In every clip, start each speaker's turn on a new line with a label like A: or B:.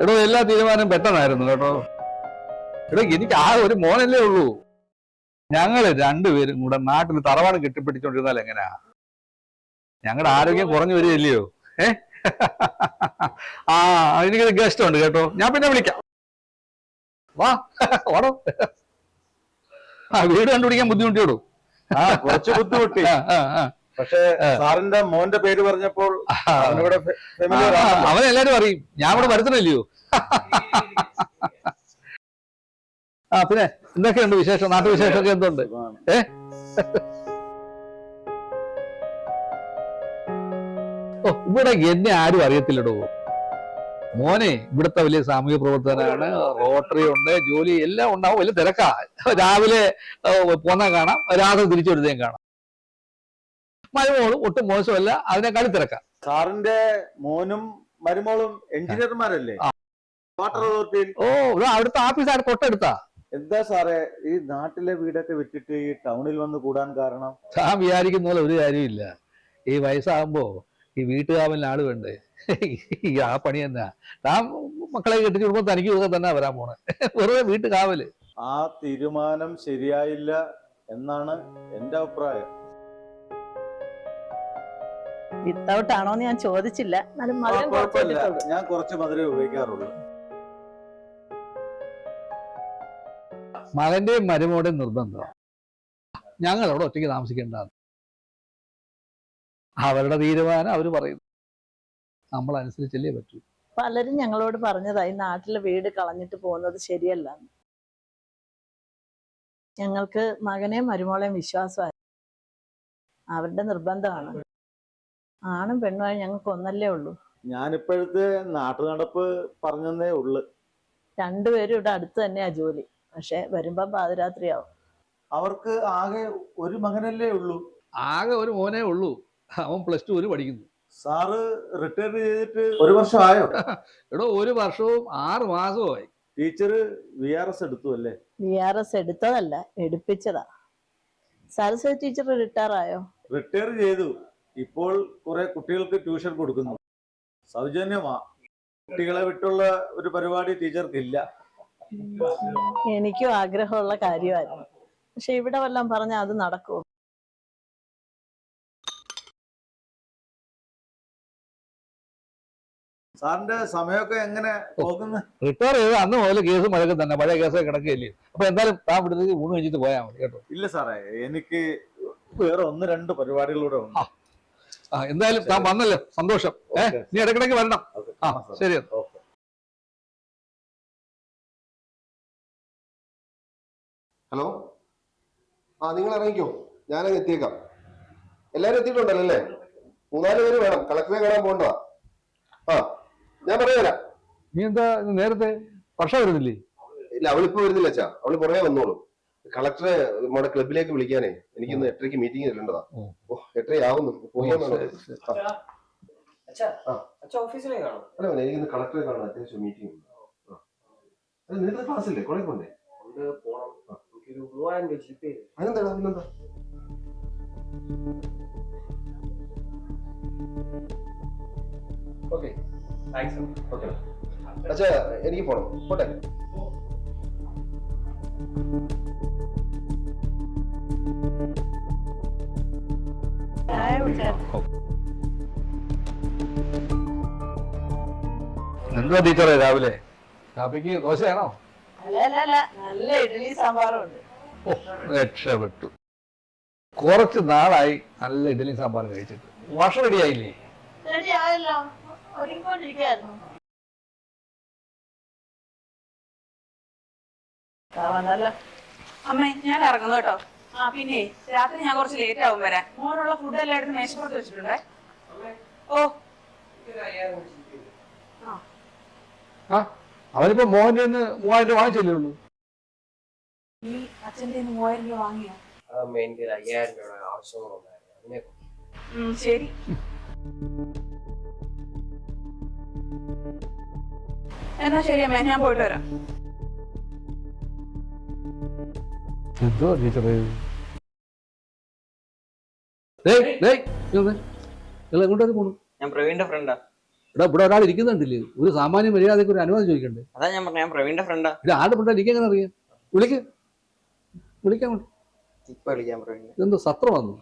A: എടോ എല്ലാ തീരുമാനവും പെട്ടെന്നായിരുന്നു കേട്ടോ. എടോ എനിക്ക് ആ ഒരു മോനല്ലേ ഉള്ളൂ. ഞങ്ങള് രണ്ടുപേരും കൂടെ നാട്ടിൽ തറവാട് കെട്ടിപ്പിടിച്ചോണ്ടിരുന്നാൽ എങ്ങനെയാ? ഞങ്ങളുടെ ആരോഗ്യം കുറഞ്ഞു വരികയല്ലയോ? ആ എനിക്കൊരു ഗസ്റ്റ് ഉണ്ട് കേട്ടോ, ഞാൻ പിന്നെ വിളിക്കാം. വാ ഓടോ. ആ വീട് കണ്ടുപിടിക്കാൻ ബുദ്ധിമുട്ടിയോടൂ.
B: കുറച്ച് ബുദ്ധിമുട്ടി. പക്ഷേ സാറിന്റെ മോന്റെ പേര് പറഞ്ഞപ്പോൾ
A: അവനെല്ലാരും അറിയും, ഞാൻ ഇവിടെ വരുത്തണില്ലയോ. ആ പിന്നെ എന്തൊക്കെയുണ്ട് വിശേഷം? നാട്ടുവിശേഷമൊക്കെ എന്തുണ്ട്? ഓ ഇവിടെ എന്നെ ആരും അറിയത്തില്ലടോ മോനെ. ഇവിടുത്തെ വലിയ സാമൂഹ്യ പ്രവർത്തനാണ്, റോട്ടറി ഉണ്ട്, ജോലി എല്ലാം ഉണ്ടാവും, വലിയ തിരക്കാ. രാവിലെ പോന്ന കാണാം, രാത്രി തിരിച്ചു വരുന്നേം കാണാം. മരുമോളും ഒട്ടും മോശമല്ല, അതിനേക്കാളും തിരക്കാം.
B: സാറിന്റെ മോനും മരുമോളും എഞ്ചിനീയർമാരല്ലേ വാട്ടർ അതോറിറ്റിയിൽ?
A: ഓ അവിടുത്തെ ഓഫീസാണ് തൊട്ടടുത്താ.
B: എന്താ സാറേ ഈ നാട്ടിലെ വീടൊക്കെ വിറ്റിട്ട് ഈ ടൗണിൽ വന്ന് കൂടാൻ കാരണം?
A: താൻ വിചാരിക്കുന്ന പോലെ ഒരു കാര്യമില്ല. ഈ വയസ്സാകുമ്പോ ഈ വീട്ടുകാവലിന് ആള് വേണ്ടേ? ആ പണി തന്നെ. താൻ മക്കളെ കെട്ടിച്ചു കൊടുക്കുമ്പോൾ തനിക്ക് ഇതൊക്കെ തന്നെ വരാൻ പോണേ, വെറുതെ വീട്ടുകാവല്.
B: ആ തീരുമാനം ശരിയായില്ല എന്നാണ് എന്റെ അഭിപ്രായം.
C: വിത്തൗട്ട് ആണോന്ന് ഞാൻ ചോദിച്ചില്ല.
B: ഞാൻ കുറച്ച് മധുരം ഉപയോഗിക്കാറുള്ളൂ.
A: മകന്റെയും മരുമോടെയും നിർബന്ധം ഞങ്ങളവിടെ ഒറ്റയ്ക്ക് താമസിക്കേണ്ടതാണ്. അവരുടെ തീരുമാനം അവര് പറയുന്നു, നമ്മൾ അനുസരിച്ചല്ലേ പറ്റൂ.
C: പലരും ഞങ്ങളോട് പറഞ്ഞതായി നാട്ടിലെ വീട് കളഞ്ഞിട്ട് പോകുന്നത് ശരിയല്ല. ഞങ്ങൾക്ക് മകനെയും മരുമോളെയും വിശ്വാസമായി, അവരുടെ നിർബന്ധമാണ്. ആണും പെണ്ണുമായി ഞങ്ങൾക്ക് ഒന്നല്ലേ ഉള്ളൂ.
B: ഞാനിപ്പോഴത്തെ നാട്ടു നടപ്പ് പറഞ്ഞതേ ഉള്ളു.
C: രണ്ടുപേരും ഇവിടെ അടുത്ത് തന്നെയാ ജോലി, പക്ഷെ വരുമ്പോ പാതിരാത്രിയാവും.
B: അവർക്ക് ആകെ ഒരു മകനല്ലേ ഉള്ളൂ?
A: ആകെ ഒരു മോനേ ഉള്ളൂ, അവൻ +2 പഠിക്കുന്നു.
B: സാറ് റിട്ടയർ ചെയ്തിട്ട് ഒരു വർഷമായോ?
A: എടോ 1 വർഷവും 6 മാസവുമായി.
B: ടീച്ചർ VRS എടുത്തു അല്ലേ?
C: VRS എടുത്തതല്ല, എടുപ്പിച്ചതാ. സരസ്വതി ടീച്ചർ റിട്ടയർ ആയോ?
B: റിട്ടയർ ചെയ്തു. ഇപ്പോൾ കുറെ കുട്ടികൾക്ക് ട്യൂഷൻ കൊടുക്കുന്നു, സൗജന്യമാ. കുട്ടികളെ വിട്ടുള്ള ഒരു പരിപാടി ടീച്ചർക്കില്ല.
C: എനിക്കും ആഗ്രഹമുള്ള കാര്യമായിരുന്നു, പക്ഷെ ഇവിടെ വല്ലതും പറഞ്ഞാൽ അത് നടക്കുമോ?
B: സാറിന്റെ സമയമൊക്കെ എങ്ങനെ പോകുന്നു?
A: റിട്ടയർ ചെയ്ത് അന്ന് മുതൽ കേസ് മഴക്ക് തന്നെ, പഴയ കേസൊക്കെ കിടക്കുകയല്ലേ. അപ്പൊ എന്തായാലും താൻ ഇവിടുത്തെ ഊണ് കഴിച്ചിട്ട് പോയാൽ മതി കേട്ടോ.
B: ഇല്ല സാറേ, എനിക്ക് വേറെ 1-2 പരിപാടികളൂടെ ഉണ്ട്.
A: എന്തായാലും താൻ വന്നല്ലോ, സന്തോഷം. നീ ഇടയ്ക്കിടയ്ക്ക് വരണം. ശരി.
D: ഹലോ, നിങ്ങൾ ഇറങ്ങിക്കോ, ഞാനങ്ങ് എത്തിയേക്കാം. എല്ലാരും എത്തിയിട്ടുണ്ടല്ലോ അല്ലേ? 3-4 പേര് വേണം, കളക്ടറെ കാണാൻ പോകണ്ടതാ. ഞാൻ പറയാം.
A: നീ എന്താ നേരത്തെ വർഷ വരുന്നില്ലേ?
D: ഇല്ല, അവളിപ്പോ വരുന്നില്ല അച്ഛാ, അവള് പുറകെ വന്നോളൂ. കളക്ടറെ നമ്മുടെ ക്ലബിലേക്ക് വിളിക്കാനേ, എനിക്കിന്ന് 8:30 മീറ്റിംഗ് ചെല്ലേണ്ടതാ. 8:30 ആവുന്നു. അല്ല, എനിക്കിന്ന് കളക്ടറെ കാണാൻ അത്യാവശ്യം മീറ്റിംഗ് ഉണ്ട്. നിനക്ക് ക്ലാസ് ഇല്ലേ? കോളേജ് പോണ്ടേ? അതെന്താടാ? പിന്നെന്താ? അച്ഛാ എനിക്ക് പോണം, പോട്ടെ.
A: എന്താ ടീച്ചറെ രാവിലെ കാപ്പിക്ക് ദോശയാണോ?
C: നല്ല ഇഡ്ഡലി സാമ്പാറും ഉണ്ട്.
A: രക്ഷപ്പെട്ടു. കുറച്ച് നാളായി നല്ല ഇഡ്ഡലി സാമ്പാർ കഴിച്ചിട്ട്. ഭക്ഷണം റെഡിയായില്ലേ?
E: അമ്മേ ഞാൻ ഇറങ്ങുന്നു കേട്ടോ. പിന്നെ രാത്രി ഞാൻ കുറച്ച് ലേറ്റ് ആവും വരാൻ. മോനുള്ള ഫുഡ് എല്ലായിടത്തും മേശപ്പുറത്ത് വെച്ചിട്ടുണ്ടേ. ഓ
A: അവനിപ്പോ മോഹന്റെ 3000 രൂപ വാങ്ങിച്ചല്ലേ ഉള്ളൂ.
E: നീ അച്ഛൻ്റെ 3000 രൂപ വാങ്ങിയോ?
F: എനിക്ക് 5000 രൂപയുടെ ആവശ്യങ്ങളുണ്ടായിരുന്നു അതിനെ
E: ശരി. എന്നാ ശരി അമ്മേ, ഞാൻ പോയിട്ട് വരാം.
A: എന്തോ ടീച്ചറേ എങ്ങോട്ടേക്ക് പോണു?
F: ഞാൻ പ്രവീണിന്റെ ഫ്രണ്ടാ.
A: ഇവിടെ ഒരാൾ ഇരിക്കുന്നുണ്ടില്ലേ? ഒരു സാമാന്യ മര്യാദക്ക് ഒരു അനുവാദം ചോദിക്കണ്ടേ?
F: അതാ ഞാൻ പറഞ്ഞു, ഞാൻ പ്രവീണിന്റെ ഫ്രണ്ടാ.
A: ഇത് ആരുടെ ഫ്രണ്ടാ? എനിക്ക് എങ്ങനെ അറിയാം? വിളിക്കാൻ
F: ഇപ്പൊ വിളിക്കാൻ പ്രവീൺ.
A: എന്തോ സത്രം വന്നു.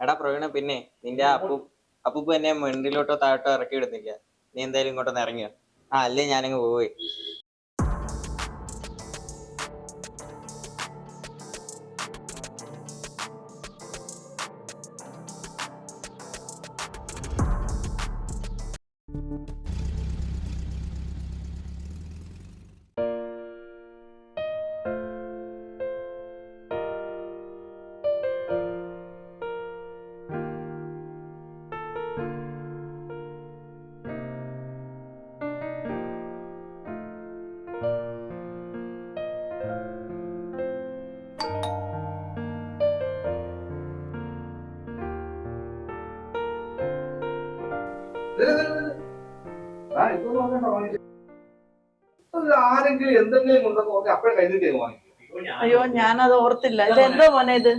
F: എടാ പ്രവീണ, പിന്നെ നിന്റെ അപ്പൂപ്പ് എന്നെ മെണ്ടിലോട്ടോ താഴോട്ടോ ഇറക്കി വിടുന്നില്ല. നീ എന്തായാലും ഇങ്ങോട്ടൊന്ന് ഇറങ്ങിയോ? അല്ലേ ഞാനങ്ങ് പോയി.
A: ആരെങ്കിലും എന്തെങ്കിലും കൊണ്ടെന്ന് പറഞ്ഞാൽ അപ്പോഴേ കൈന്നിട്ട് വാങ്ങിക്കും.
C: അയ്യോ ഞാനത് ഓർത്തില്ല. ഇത് എന്തോ മോനെ ഇത്?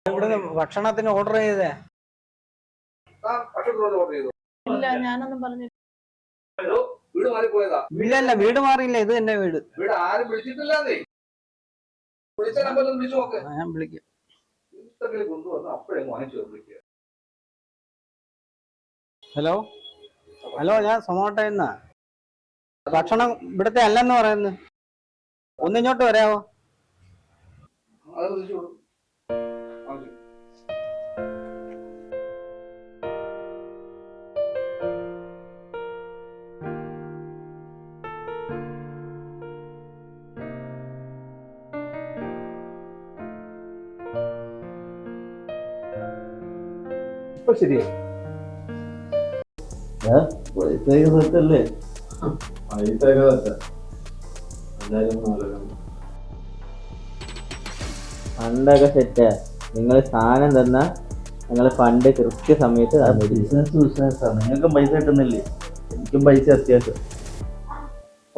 G: ഇവിടെ ഭക്ഷണത്തിന് ഓർഡർ ചെയ്തേ.
A: ഓർഡർ ചെയ്തു.
C: ഇല്ല, ഞാനൊന്നും പറഞ്ഞില്ല.
A: വീട് മാറിപ്പോയതാ.
G: ഇല്ലല്ല, വീട് മാറിയില്ല, ഇത് തന്നെ വീട്.
A: വീട് ആരും വിളിച്ചിട്ടില്ലാന്നേ. വിളിച്ച നമ്പറിൽ വിളിച്ചു നോക്ക്.
G: ഞാൻ വിളിക്കാം.
A: എന്തെങ്കിലും കൊണ്ടുവന്ന് അപ്പോഴേ വാങ്ങിച്ചു വിളിക്കുക.
G: ഹലോ ഹലോ, ഞാൻ സൊമാട്ടോന്നാ. ഭക്ഷണം ഇവിടുത്തെ അല്ലെന്ന് പറയുന്നു. ഒന്നിങ്ങോട്ട് വരാവോ?
A: അത് വിളിച്ചോളൂ. ഇപ്പൊ ശരിയാ.
B: പൈസല്ലേ? പൈസ
H: ഫണ്ടൊക്കെ സെറ്റാ. നിങ്ങൾ സാധനം തന്നാ ഞങ്ങള് ഫണ്ട് കൃത്യസമയത്ത്
I: ബിസിനസ്സാണ്. നിങ്ങൾക്കും പൈസ കിട്ടുന്നില്ലേ? എനിക്കും പൈസ അത്യാവശ്യം.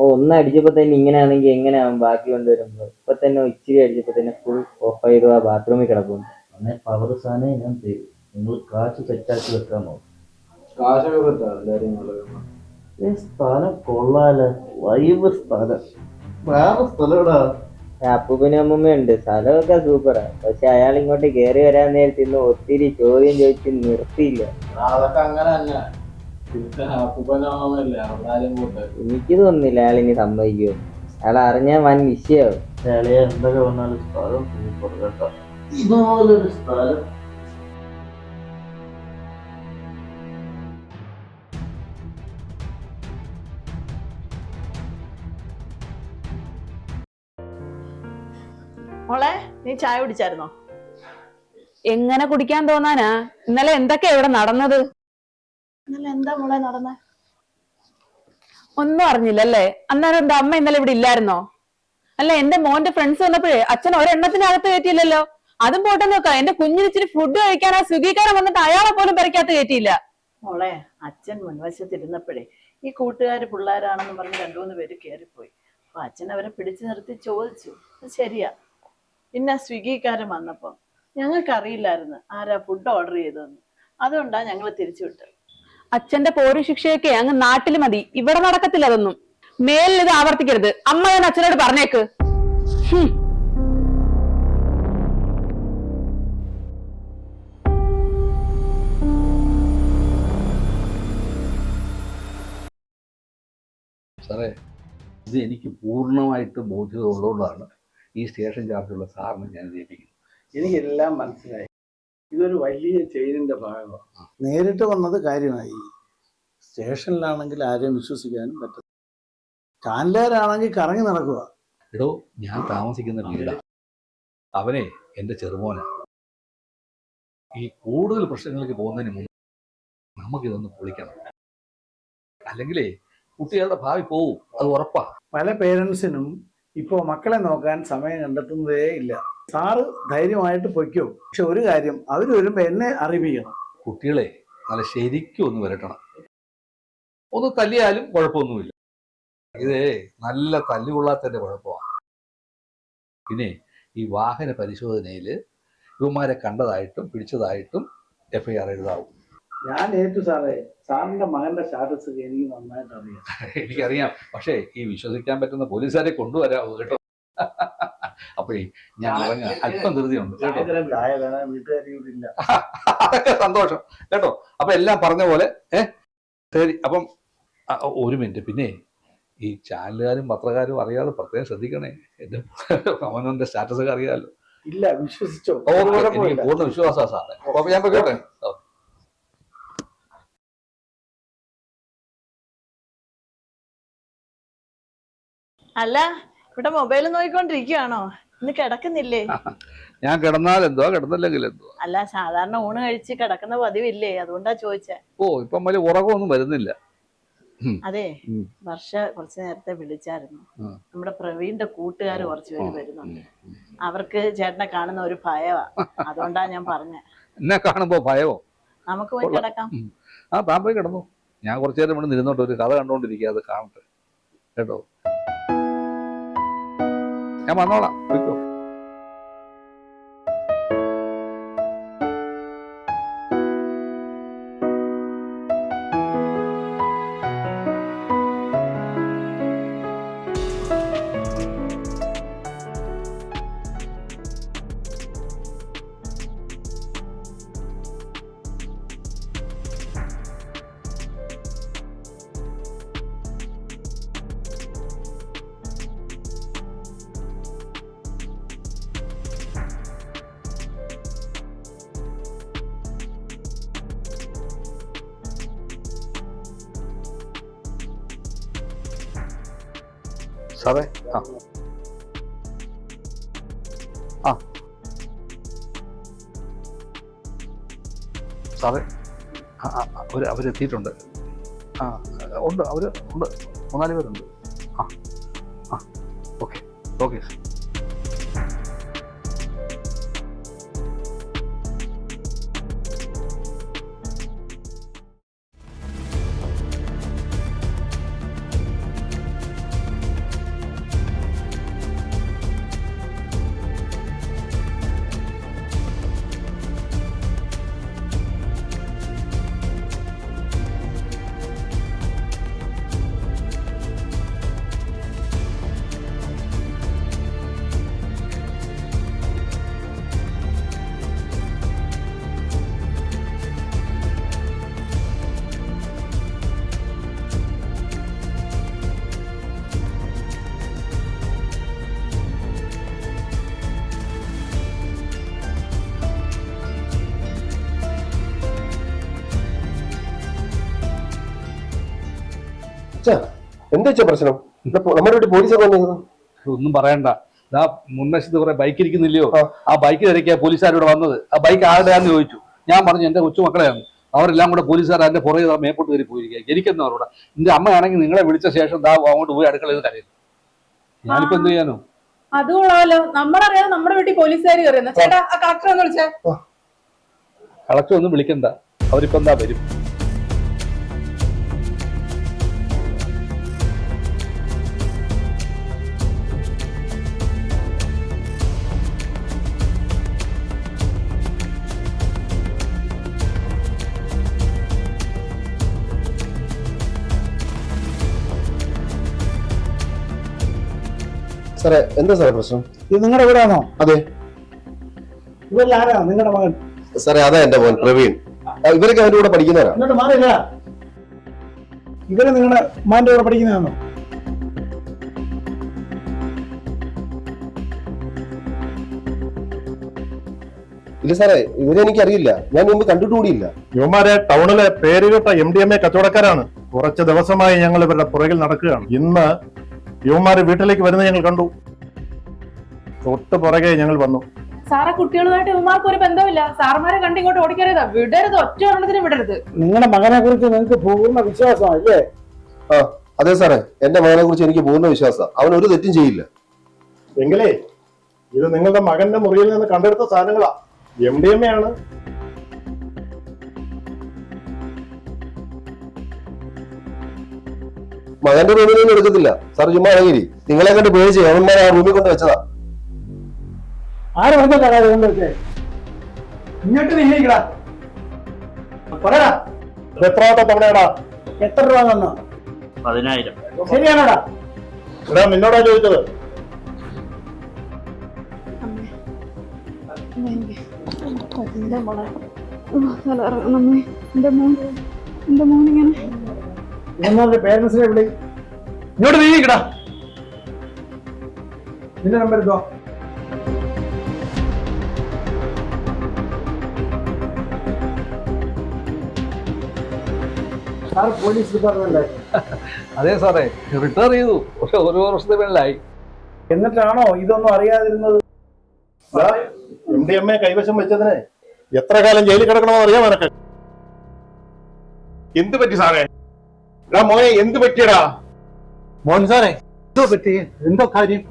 H: ഒന്ന് അടിച്ചപ്പോ തന്നെ ഇങ്ങനെയാണെങ്കിൽ എങ്ങനെയാവും ബാക്കി കൊണ്ടുവരുമ്പോ? ഇപ്പൊ തന്നെ ഇച്ചിരി അടിച്ചപ്പോ തന്നെ ഫുൾ ഓഫ് ചെയ്തു ആ ബാത്റൂമിൽ കിടക്കുന്നു.
I: അങ്ങനെ പവർ സാധനം ഞാൻ തരും. നിങ്ങൾ കാശ് സെറ്റാക്കി വെക്കാൻ നോക്കും. സ്ഥലം കൊള്ളാല, വൈബ് സ്ഥലം. വേറെ സ്ഥലം ഇടാ.
H: അപ്പൂപ്പനും അമ്മൂമ്മയുണ്ട്, സ്ഥലമൊക്കെ സൂപ്പറാ. പക്ഷെ അയാൾ ഇങ്ങോട്ട് കയറി വരാൻ നേരത്ത് ഇന്ന് ഒത്തിരി ചോദ്യം ചോദിച്ച് നിർത്തിയില്ല.
B: അതൊക്കെ അങ്ങനെ തന്നെ.
H: എനിക്ക് തോന്നുന്നില്ല അയാൾ ഇനി സമ്മതിക്കുമോ. അയാൾ അറിഞ്ഞാൽ വൻ വിഷയാവും.
I: ചിലയെ എന്തൊക്കെ വന്നാലും സ്ഥലം സൂപ്പർ കേട്ടോ. ഇതുപോലൊരു സ്ഥലം
C: മോളെ, നീ ചായ കുടിച്ചായിരുന്നോ?
E: എങ്ങനെ കുടിക്കാൻ തോന്നാനാ? ഇന്നലെ എന്തൊക്കെയാ ഇവിടെ നടന്നത്?
C: ഇന്നലെ എന്താ മോളെ നടന്നേ?
E: ഒന്നും അറിഞ്ഞില്ലല്ലേ? അന്നേരം എന്റെ അമ്മ ഇന്നലെ ഇവിടെ ഇല്ലായിരുന്നോ? അല്ല, എന്റെ മോന്റെ ഫ്രണ്ട്സ് വന്നപ്പോഴേ അച്ഛൻ ഒരെണ്ണത്തിനകത്ത് കയറ്റിയില്ലല്ലോ. അതും പോട്ടെ നോക്കാം, എന്റെ കുഞ്ഞിന് ഇച്ചിരി ഫുഡ് കഴിക്കാൻ ആ സ്വിഗ്ഗിക്കാരൻ വന്നിട്ട് അയാളെ പോലും പെരക്കകത്ത് കയറ്റിയില്ല.
C: മോളെ, അച്ഛൻ മുൻവശത്തിരുന്നപ്പോഴേ ഈ കൂട്ടുകാര് പിള്ളേരാണെന്ന് പറഞ്ഞ് 2-3 പേര് കയറിപ്പോയി. അപ്പൊ അച്ഛൻ അവരെ പിടിച്ചു നിർത്തി ചോദിച്ചു. അത് ശരിയാ. പിന്നെ സ്വിഗ്ഗിക്കാരൻ വന്നപ്പോ ഞങ്ങൾക്കറിയില്ലായിരുന്നു ആരാ ഫുഡ് ഓർഡർ ചെയ്തതെന്ന്. അതുകൊണ്ടാ ഞങ്ങൾ തിരിച്ചു വിട്ടത്.
E: അച്ഛന്റെ പോരും ശിക്ഷയൊക്കെ അങ്ങ് നാട്ടിൽ മതി, ഇവിടെ നടക്കത്തില്ല അതൊന്നും. മേലിൽ ഇത് ആവർത്തിക്കരുത്. അമ്മ ഞാൻ അച്ഛനോട് പറഞ്ഞേക്ക്.
A: സാറേ, ഇത് എനിക്ക് പൂർണ്ണമായിട്ട് ബോധ്യത ഉള്ളതുകൊണ്ടാണ് ഈ സ്റ്റേഷൻ ചാർജുള്ള സാറിന് ഞാൻ ഏൽപ്പിക്കുന്നത്.
G: എനിക്കെല്ലാം മനസ്സിലായി. ഇതൊരു വലിയ ചെയിനിന്റെ ഭാഗമാണ്. നേരിട്ട് വന്നത് കാര്യമായി. സ്റ്റേഷനിലാണെങ്കിൽ ആരെയും വിശ്വസിക്കാനും പറ്റും. ചാനലുകാരാണെങ്കിൽ കറങ്ങി നടക്കുക.
A: എടോ, ഞാൻ താമസിക്കുന്ന വീടാണ്. അവനെ എൻ്റെ ചെറുമോനാണ്. ഈ കൂടുതൽ പ്രശ്നങ്ങൾക്ക് പോകുന്നതിന് മുമ്പ് നമുക്കിതൊന്ന് പൊളിക്കണം, അല്ലെങ്കിലേ കുട്ടികളുടെ ഭാവി പോവും, അത് ഉറപ്പാ.
G: പല പേരൻസിനും ഇപ്പോൾ മക്കളെ നോക്കാൻ സമയം കണ്ടെത്തുന്നതേ ഇല്ല. സാറ് ധൈര്യമായിട്ട് പൊയ്ക്കോ. പക്ഷെ ഒരു കാര്യം, അവർ വരുമ്പോൾ എന്നെ അറിയിക്കണം.
A: കുട്ടികളെ നല്ല ശരിക്കും ഒന്ന് വരട്ടണം. ഒന്ന് തല്ലിയാലും കുഴപ്പമൊന്നുമില്ല, ഇത് നല്ല തല്ലുകൊള്ളാത്തതിന്റെ കുഴപ്പമാണ്. പിന്നെ ഈ വാഹന പരിശോധനയിൽ ഇവന്മാരെ കണ്ടതായിട്ടും പിടിച്ചതായിട്ടും FIR എഴുതാവും.
G: ഞാൻ ഏറ്റു സാറേ. സാറിന്റെ മകന്റെ സ്റ്റാറ്റസ് എനിക്ക് നന്നായിട്ട് അറിയാം.
A: എനിക്കറിയാം, പക്ഷേ ഈ വിശ്വസിക്കാൻ പറ്റുന്ന പോലീസുകാരെ കൊണ്ടുവരാവൂ കേട്ടോ. അപ്പോഴേ ഞാൻ പറഞ്ഞ അല്പം ധൃതിയുണ്ട് കേട്ടോ.
G: ചായ വേണം, വീട്ടുകാരി ഇവിടെ ഇല്ല.
A: അതൊക്കെ സന്തോഷം കേട്ടോ. അപ്പൊ എല്ലാം പറഞ്ഞ പോലെ ശരി. അപ്പം ഒരു മിനിറ്റ്, പിന്നെ ഈ ചാനലുകാരും പത്രക്കാരും അറിയാതെ പ്രത്യേകം ശ്രദ്ധിക്കണേ. എന്റെ അവനവന്റെ സ്റ്റാറ്റസ് ഒക്കെ അറിയാമല്ലോ.
G: ഇല്ല, വിശ്വസിച്ചോ.
A: എനിക്ക് പൂർണ്ണ വിശ്വാസമാണ് സാറേ. അപ്പൊ ഞാൻ പോയിക്കോട്ടെ.
C: അല്ല, ഇവിടെ മൊബൈൽ നോക്കിക്കൊണ്ടിരിക്കുകയാണോ? ഇന്ന് കിടക്കുന്നില്ലേ?
A: ഞാൻ കിടന്നാൽ എന്തോ, കിടന്നില്ലെങ്കിൽ എന്തോ.
C: അല്ല, സാധാരണ ഊണ് കഴിച്ച് കിടക്കുന്ന പതിവില്ലേ, അതുകൊണ്ടാ ചോദിച്ചേ.
A: ഇപ്പം വലിയ ഉറക്കമൊന്നും വരുന്നില്ല.
C: അതെ, വർഷ കുറച്ചു നേരത്തെ വിളിച്ചായിരുന്നു. നമ്മുടെ പ്രവീണിന്റെ കൂട്ടുകാർ കുറച്ചു പേര് വരുന്നുണ്ട്. അവർക്ക് ചേട്ടനെ കാണുന്ന ഒരു ഭയവാ, അതുകൊണ്ടാ ഞാൻ പറഞ്ഞേ.
A: എന്നെ കാണുമ്പോ ഭയമോ?
C: നമുക്ക് പോയി കിടക്കാം.
A: താൻ പോയി കിടന്നു. ഞാൻ കുറച്ചു നേരം ഇവിടെ നിന്നോട്ട് ഒരു കഥ കണ്ടോണ്ടിരിക്കുക, അത് കാണട്ടെ കേട്ടോ. ഞാൻ വന്നോളാം, പോയിക്കോ. സാറേ, സാറേ, അവരെത്തിയിട്ടുണ്ട്. ഉണ്ട്, അവര് ഉണ്ട്, 3-4 പേരുണ്ട്. Okay okay.
D: എന്താ പ്രശ്നം? നമ്മുടെ വീട്ടിൽ പോലീസൊക്കെ വന്നിരുന്നു.
A: ഒന്നും പറയണ്ട. മുൻവശത്ത് കുറെ ബൈക്ക് ഇരിക്കുന്നില്ലയോ, ആ ബൈക്ക് തിരക്കിയ പോലീസുകാരോട് വന്നത്. ആ ബൈക്ക് ആരുടെയാന്ന് ചോദിച്ചു. ഞാൻ പറഞ്ഞു എന്റെ കൊച്ചുമക്കളെയാണ്. അവരെല്ലാം കൂടെ പോലീസുകാർ അതിന്റെ പുറകെ മേപ്പോട്ട് കയറി പോയിരിക്കുക. എനിക്കെന്ന് അവരോട്, എന്റെ അമ്മയാണെങ്കിൽ നിങ്ങളെ വിളിച്ച ശേഷം അങ്ങോട്ട് പോയി അടുക്കളയിൽ കരയുന്നു. ഞാനിപ്പോ എന്ത് ചെയ്യാനോ?
E: അത് കൊള്ളാമല്ലോ. നമ്മളറിയാതെ നമ്മുടെ വീട്ടിൽ പോലീസുകാർ കയറുന്ന. ചേട്ടാ, ആ കളക്ടർ ഒന്ന് വിളിച്ചേ.
A: കളക്ടർ ഒന്നും വിളിക്കണ്ട, അവരിപ്പോ എന്താ വരും.
D: സാറേ, എന്താ സാറേ പ്രശ്നം?
G: ഇത് നിങ്ങളുടെ വീടാണോ?
D: അതെ.
G: ഇവരിൽ ആരാ നിങ്ങളുടെ മകൻ?
D: സാറേ, അതാ എന്റെ മോൻ പ്രവീൺ. ഇവരൊക്കെ അവന്റെ കൂടെ പഠിക്കുന്നവരാ.
G: എന്നിട്ട് മാറില്ല. ഇവര് നിങ്ങളുടെ മാന്റെ കൂടെ പഠിക്കുന്നതാണോ?
D: ഇല്ല സാറേ, ഇവരെനിക്കറിയില്ല. ഞാൻ മുമ്പ് കണ്ടിട്ടുകൂടിയില്ല.
J: യുവമാരെ ടൗണിലെ പേരുകെട്ട MDMA കച്ചവടക്കാരാണ്. കുറച്ച് ദിവസമായി ഞങ്ങൾ ഇവരുടെ പുറകിൽ നടക്കുകയാണ്. ഇന്ന് യുവമാര് വീട്ടിലേക്ക് വരുന്നത് ഞങ്ങൾ കണ്ടു. തൊട്ട് പുറകെ ഞങ്ങൾ വന്നു.
E: സാറെ കുട്ടികളുമായിട്ട് ഇവന്മാർക്ക് ഒരു ബന്ധമില്ല. സാറുമാരെ കണ്ട് ഇങ്ങോട്ട് ഓടിക്കരുത്, വിടരുത്, ഒറ്റ ഒരെണ്ണത്തിന് വിടരുത്.
G: നിങ്ങളുടെ മകനെ കുറിച്ച് നിങ്ങൾക്ക് പൂർണ്ണ വിശ്വാസമല്ലേ?
D: അതെ സാറേ, എന്റെ മകനെ കുറിച്ച് എനിക്ക് പൂർണ്ണ വിശ്വാസം. അവൻ ഒരു തെറ്റും ചെയ്യില്ല.
J: എങ്കിലേ ഇത് നിങ്ങളുടെ മകന്റെ മുറിയിൽ നിന്ന് കണ്ടെടുത്ത സാധനങ്ങളാ. MDMA ആണ്.
D: മകന്റെ റൂമിൽ ഒന്നും എടുക്കത്തില്ല സാർ, ചുമ്മാ ഇറങ്ങി. നിങ്ങളെ കണ്ട് പേടിച്ച് അവന്മാരെ ആ റൂമിൽ കൊണ്ട് വെച്ചതാ.
G: ആര് വന്നിട്ടാ കൊണ്ട് വെച്ചേ? ഇങ്ങോട്ട് നീങ്ങിക്കടാ, പറയാ
J: എത്രാമത്തെ തവണയാടാ?
G: എത്ര രൂപ തന്നോ?
I: 10,000.
G: ശരിയാണോടാ?
J: എടാ നിന്നോടാ ചോദിച്ചത്.
G: നിങ്ങളുടെ പേരൻസിനെ വിളി.
J: ഇങ്ങോട്ട് നീങ്ങിക്കടാ.
G: നിന്റെ നമ്പർ ഇതോ. Sir police department.
A: അതെ സാറേ, റിട്ടയർ ചെയ്തു. പക്ഷെ 1 വർഷത്തെ മേളിലായി.
G: എന്നിട്ടാണോ ഇതൊന്നും അറിയാതിരുന്നത്?
J: MDMA കൈവശം വെച്ചതിന് എത്ര കാലം ജയിലിൽ കിടക്കണമെന്ന് അറിയാം നിനക്ക്?
K: എന്ത് പറ്റി സാറേ? എടാ മോനെ, എന്ത് പറ്റിയടാ?
J: മോൻ സാറേ, എന്തോ പറ്റി? എന്തോ കാര്യം?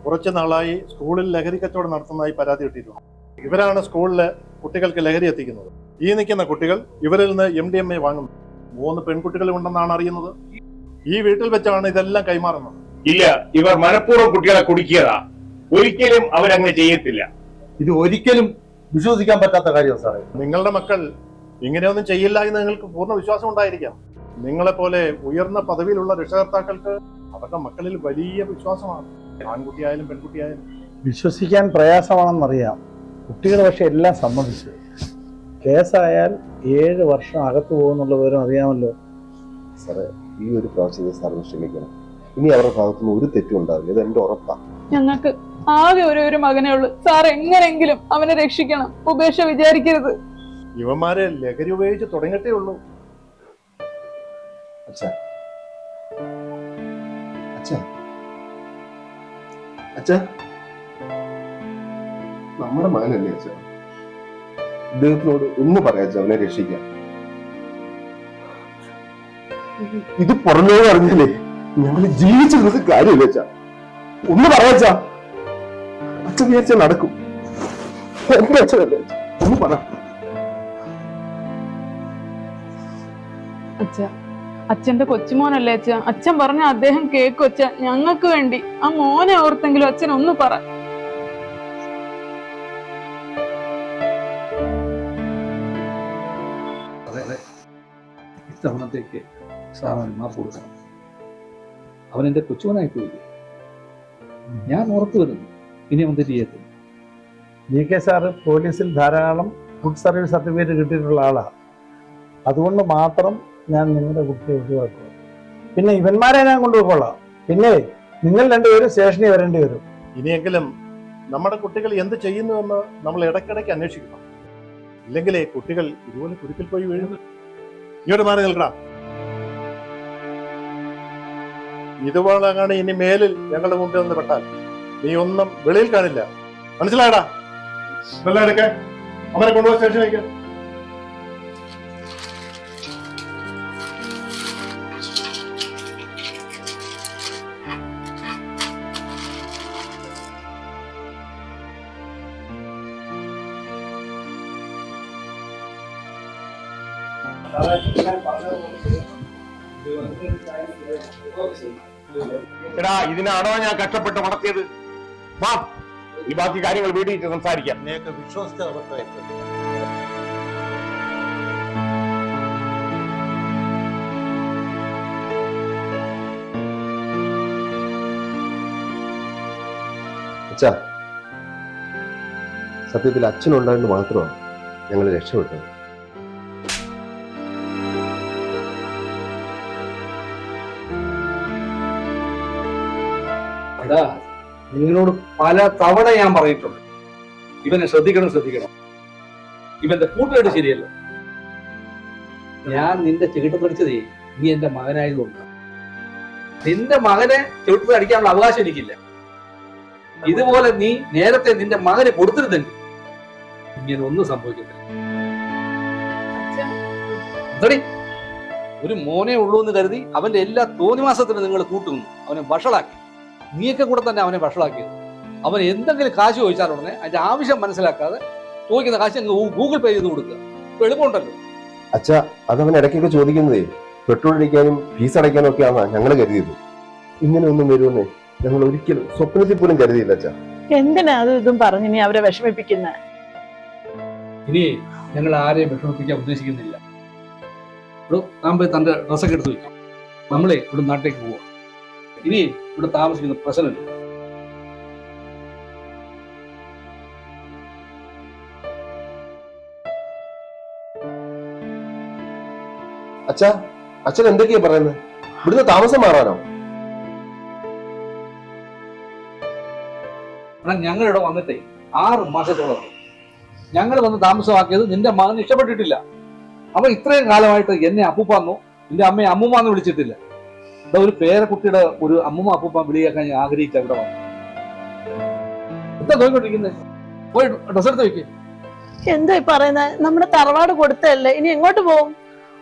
J: കുറച്ചു നാളായി സ്കൂളിൽ ലഹരി കച്ചവടം നടത്തുന്നതായി പരാതി കിട്ടിയിട്ടുണ്ട്. ഇവരാണ് സ്കൂളില് കുട്ടികൾക്ക് ലഹരി എത്തിക്കുന്നത്. ഈ നിൽക്കുന്ന കുട്ടികൾ ഇവരിൽ നിന്ന് MDMA വാങ്ങുന്നു. 3 പെൺകുട്ടികളും ഉണ്ടെന്നാണ് അറിയുന്നത്. ഈ വീട്ടിൽ വെച്ചാണ് ഇതെല്ലാം കൈമാറുന്നത്.
K: ഇല്ല, ഇവർ മനഃപൂർവ്വം കുട്ടികളെ കുടുക്കിയതാ. ഒരിക്കലും അവരങ്ങനെ ചെയ്യത്തില്ല.
J: ഇത് ഒരിക്കലും വിശ്വസിക്കാൻ പറ്റാത്ത കാര്യമാണ് സാറേ. നിങ്ങളുടെ മക്കൾ ഇങ്ങനെയൊന്നും ചെയ്യില്ല എന്ന് നിങ്ങൾക്ക് പൂർണ്ണ വിശ്വാസം ഉണ്ടായിരിക്കാം. നിങ്ങളെപ്പോലെ ഉയർന്ന പദവിയിലുള്ള രക്ഷകർത്താക്കൾക്ക് അവരുടെ മക്കളിൽ വലിയ വിശ്വാസമാണ്. ആൺകുട്ടിയായാലും പെൺകുട്ടിയായാലും.
G: വിശ്വസിക്കാൻ പ്രയാസമാണെന്നറിയാം. കുട്ടികൾ പക്ഷെ എല്ലാം സമ്മതിച്ചു. കേസായാൽ 7 വർഷം അകത്ത് പോകുന്നുള്ള വിവരം അറിയാമല്ലോ.
D: സാറേ, ഈ ഒരു പ്രാവശ്യം സാറിന് ക്ഷമിക്കണം. ഇനി അവരുടെ ഭാഗത്തുനിന്ന് ഒരു തെറ്റും ഉണ്ടാവില്ല. ഇത് എന്റെ ഉറപ്പാ.
E: ഞങ്ങൾക്ക് ആകെ ഒരു മകനേ ഉള്ളൂ. സാർ എങ്ങനെങ്കിലും അവനെ രക്ഷിക്കണം, ഉപേക്ഷ വിചാരിക്കരുത്.
J: ഇവന്മാരെ ലഹരി ഉപയോഗിച്ച് തുടങ്ങിയിട്ടേ ഉള്ളൂ.
D: അച്ഛാ, അച്ഛാ, അച്ഛാ, നമ്മുടെ മകനല്ലേ അച്ഛാ? ഇദ്ദേഹത്തിനോട് ഒന്ന് പറയാച്ച, അവനെ രക്ഷിക്കാം. ഇത് പുറമേ അറിഞ്ഞില്ലേ ഞങ്ങൾ ജീവിച്ചിരുന്നത് കാര്യമില്ല അച്ഛാ. ഒന്ന് പറയാച്ചാ. അച്ഛൻ വിചാരിച്ച നടക്കും. എന്റെ അച്ഛനല്ലേ, ഒന്ന് പറ.
E: അച്ഛന്റെ കൊച്ചുമോനല്ലേ അച്ഛ? അച്ഛൻ പറഞ്ഞ അദ്ദേഹം കേക്കും അച്ഛ. ഞങ്ങൾക്ക് വേണ്ടി ആ മോനെ ഓർത്തെങ്കിലും അച്ഛൻ ഒന്ന് പറ.
A: ഇത്തവണത്തേക്ക് സാറിന് മാപ്പ് കൊടുക്കണം. അവൻ എന്റെ കൊച്ചുമനായി പോയില്ലേ? ഞാൻ ഓർത്തു വരുന്നു, ഇനി അവൻ ചെയ്യത്തില്ല.
G: GK സാറ് പോലീസിൽ ധാരാളം ഗുഡ് സർവീസ് സർട്ടിഫിക്കറ്റ് കിട്ടിയിട്ടുള്ള ആളാണ്. അതുകൊണ്ട് മാത്രം ഞാൻ നിങ്ങളുടെ കുട്ടിയെ ഒഴിവാക്കുക. പിന്നെ ഇവന്മാരെ ഞാൻ കൊണ്ടുപോയിക്കൊള്ളാം. പിന്നെ നിങ്ങൾ രണ്ടുപേരും സ്റ്റേഷനിൽ വരേണ്ടി വരും.
J: ഇനിയെങ്കിലും നമ്മുടെ കുട്ടികൾ എന്ത് ചെയ്യുന്നുവെന്ന് നമ്മൾ ഇടയ്ക്കിടയ്ക്ക് അന്വേഷിക്കണം. ഇല്ലെങ്കിലേ കുട്ടികൾ ഇതുപോലെ കുരുക്കിൽ പോയി വീഴുന്നു. ഇങ്ങോട്ട് മാറി നിൽക്കണം. ഇതുപോലെയാണ് ഇനി മേലിൽ ഞങ്ങളുടെ മുമ്പിൽ നിന്ന് പെട്ടാൽ നീ ഒന്നും വെളിയിൽ കാണില്ല. മനസ്സിലായടാ? ഇതെല്ലാം എടുക്ക, അവനെ കൊണ്ടുപോയി സ്റ്റേഷനിലേക്ക്.
K: എടാ, ഇതിനാണോ ഞാൻ കഷ്ടപ്പെട്ട് വളർത്തിയത്? വാ, ഈ ബാക്കി കാര്യങ്ങൾ വീട്ടിൽ സംസാരിക്കാം.
J: വിശ്വസിച്ച
D: അച്ഛാ, സത്യത്തിൽ അച്ഛനുണ്ടായിട്ട് മാത്രമാണ് ഞങ്ങൾ രക്ഷപ്പെട്ടത്.
A: എടാ, നിങ്ങളോട് പല തവണ ഞാൻ പറഞ്ഞിട്ടുണ്ട്, ഇവനെ ശ്രദ്ധിക്കണം. ഇവന്റെ കൂട്ടുകെട്ട് ശരിയല്ല. ഞാൻ നിന്റെ ചെകിട്ടത്തടിച്ചതേ നീ എന്റെ മകനായതുകൊണ്ട്. നിന്റെ മകനെ ചെവിട്ടത്തിൽ അടിക്കാനുള്ള അവകാശം എനിക്കില്ല. ഇതുപോലെ നീ നേരത്തെ നിന്റെ മകനെ കൊടുത്തിരുന്നെങ്കിൽ ഇങ്ങനെ ഒന്നും സംഭവിക്കത്തില്ല. എന്തടി, ഒരു മോനെ ഉള്ളൂ എന്ന് കരുതി അവന്റെ എല്ലാ തോന്നിവാസത്തിനും നിങ്ങൾ കൂട്ടുന്നു, അവനെ വഷളാക്കി. നീയൊക്കെ കൂടെ തന്നെ അവനെ വഷളാക്കിയത്. അവൻ എന്തെങ്കിലും കാശ് ചോദിച്ചാൽ ഉടനെ അതിന്റെ ആവശ്യം മനസ്സിലാക്കാതെ ചോദിക്കുന്ന കാശ് ഗൂഗിൾ പേ ചെയ്ത് കൊടുക്കുക. ഇപ്പൊ എളുപ്പമുണ്ടല്ലോ.
D: അച്ഛാ, അതവൻ ഇടയ്ക്കൊക്കെ ചോദിക്കുന്നതേ പെട്രോൾ അടിക്കാനും ഫീസ് അടയ്ക്കാനും ഒക്കെയാണ് ഞങ്ങൾ കരുതിയത്. ഇങ്ങനെ ഒന്നും വരുമെന്നേ ഞങ്ങൾ ഒരിക്കലും സ്വപ്നത്തിൽ പോലും കരുതിയില്ല അച്ഛാ.
C: എന്തിനാ അതും ഇതും പറഞ്ഞ് നീ അവരെ വിഷമിപ്പിക്കുന്ന?
A: ഇനി ഞങ്ങൾ ആരെയും വിഷമിപ്പിക്കാൻ ഉദ്ദേശിക്കുന്നില്ല. താൻ പോയി തന്റെ ഡ്രസ്സൊക്കെ എടുത്ത് വയ്ക്കും. നമ്മളെ ഇവിടെ നാട്ടിലേക്ക് പോവാം. ഇനി ഇവിടെ താമസിക്കുന്ന പ്രശ്നമില്ല.
D: അച്ഛാ, അച്ഛൻ എന്തൊക്കെയാ പറയുന്നത്? ഇവിടുന്ന് താമസം മാറാനോ?
A: ഞങ്ങളിവിടെ വന്നിട്ടേ 6 മാസത്തോളം. ഞങ്ങൾ വന്ന് താമസമാക്കിയത് നിന്റെ മകൻ ഇഷ്ടപ്പെട്ടിട്ടില്ല. അവൻ ഇത്രയും കാലമായിട്ട് എന്നെ അപ്പൂപ്പാന്നോ നിന്റെ അമ്മയെ അമ്മൂമ്മന്ന് വിളിച്ചിട്ടില്ല. ഇവിടെ ഒരു പേരക്കുട്ടിയുടെ ഒരു അമ്മൂമ്മ അപ്പൂപ്പ വിളിയാക്കാൻ ഞാൻ ആഗ്രഹിച്ച ഇവിടെ വന്നു. എന്താ നോക്കിക്കൊണ്ടിരിക്കുന്നത്? പോയി ഡ്രസ് എടുത്ത് വെക്ക്.
C: എന്താ പറയുന്നത്? നമ്മുടെ തറവാട് കൊടുത്തല്ലേ, ഇനി എങ്ങോട്ട് പോകും?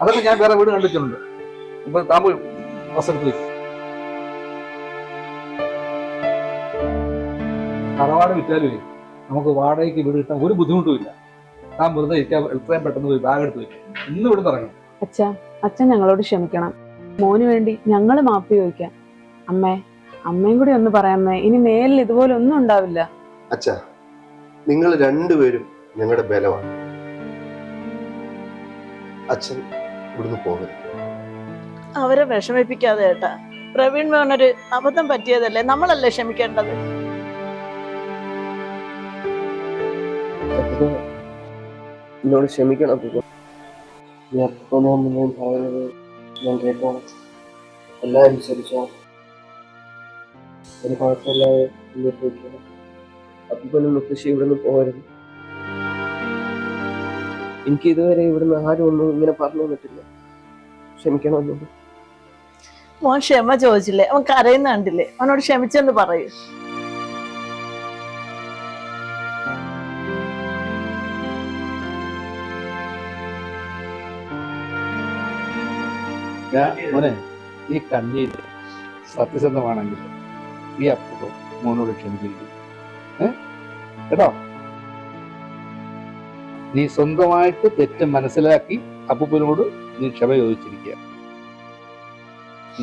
A: അതൊക്കെ ഞാൻ വേറെ വീട് കണ്ടിട്ടുണ്ട്. ഇപ്പൊ താൻ പോയി ഡ്രസ് എടുത്ത് വെക്ക്. തറവാട് വിറ്റാലേ നമുക്ക് വാടകയ്ക്ക് വീട് കിട്ടാൻ ഒരു ബുദ്ധിമുട്ടും ഇല്ല. താൻ വെറുതെ ഇരിക്കാൻ എത്രയും പെട്ടെന്ന് പോയി ബാഗ് എടുത്ത് വെക്കും. ഇന്ന് ഇവിടെ തുടങ്ങണം.
E: അച്ഛൻ ഞങ്ങളോട് ക്ഷമിക്കണം. മോന് വേണ്ടി ഞങ്ങള് മാപ്പി ചോദിക്കാം. അമ്മയും കൂടി ഒന്ന് പറയാമേ, ഇനി മേലിൽ ഇതുപോലെ ഒന്നും ഉണ്ടാവില്ല.
D: അച്ഛാ, നിങ്ങൾ രണ്ടുപേരും ഞങ്ങളുടെ ബലമാണ്. അച്ഛൻ ഇവിടുന്ന് പോകരുത്.
C: അവരെ വിഷമിപ്പിക്കാതെ ഏട്ടാ. പ്രവീൺ മോനൊരു അബദ്ധം പറ്റിയതല്ലേ, നമ്മളല്ലേ ക്ഷമിക്കേണ്ടത്?
H: എന്നോട് ക്ഷമിക്കണം അപ്പൂപ്പ. ഞാൻ പറയുന്നത് ഞാൻ കേട്ടോളാം. എല്ലാം അനുസരിച്ചോ. ഒരു കുഴപ്പമില്ലാതെ മുന്നോട്ട് പോയിക്കണം. അപ്പൂപ്പനും മുത്തശ്ശി ഇവിടുന്ന് പോകരുത്. എനിക്ക് ഇതുവരെ ഇവിടുന്ന് ആരും ഒന്നും ഇങ്ങനെ പറഞ്ഞു തന്നിട്ടില്ല. ക്ഷമിക്കണം എന്നോട്.
C: മോൻ ക്ഷമ ചോദിച്ചില്ലേ? അവൻ കരയുന്ന കണ്ടില്ലേ? അവനോട് ക്ഷമിച്ചെന്ന് പറയൂ.
A: മോനെ, ഈ കണ്ണീര് സത്യസന്ധമാണെങ്കിൽ ഈ അപ്പൂപ്പൻ മോനോട് ക്ഷമിച്ചിരിക്കും. കേട്ടോ? നീ സ്വന്തമായിട്ട് തെറ്റ് മനസ്സിലാക്കി അപ്പൂപ്പനോട് നീ ക്ഷമ ചോദിച്ചിരിക്കുക.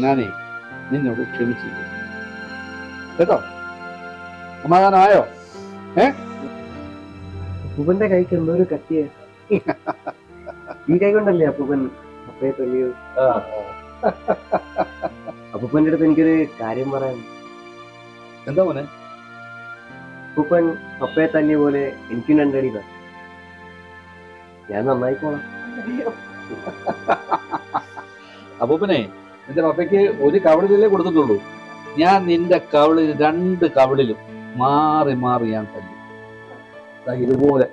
A: ഞാനേ നിന്നോട് ക്ഷമിച്ചിരിക്കും. കേട്ടോ? സമാധാനമായോ?
H: അപ്പൂപ്പന്റെ കൈക്ക് എന്തോ ഒരു കത്തിയ. ഈ കൈ കൊണ്ടല്ലേ അപ്പൂപ്പൻ അപ്പയെ തല്ലിയത്? അപ്പൂപ്പന്റെ അടുത്ത് എനിക്കൊരു കാര്യം പറയാൻ.
A: എന്താ മോനെ?
H: അപ്പൂപ്പൻ അപ്പയെ തല്ലിയ പോലെ എനിക്കും രണ്ടടി താ. ഞാൻ നന്നായിക്കോളാം.
A: അപ്പൂപ്പനെ, നിന്റെ പപ്പയ്ക്ക് ഒരു കവളിലല്ലേ കൊടുത്തിട്ടുള്ളൂ. ഞാൻ നിന്റെ കവളിൽ 2 കവളിലും മാറി മാറി ഞാൻ തല്ലി. ഇതുപോലെ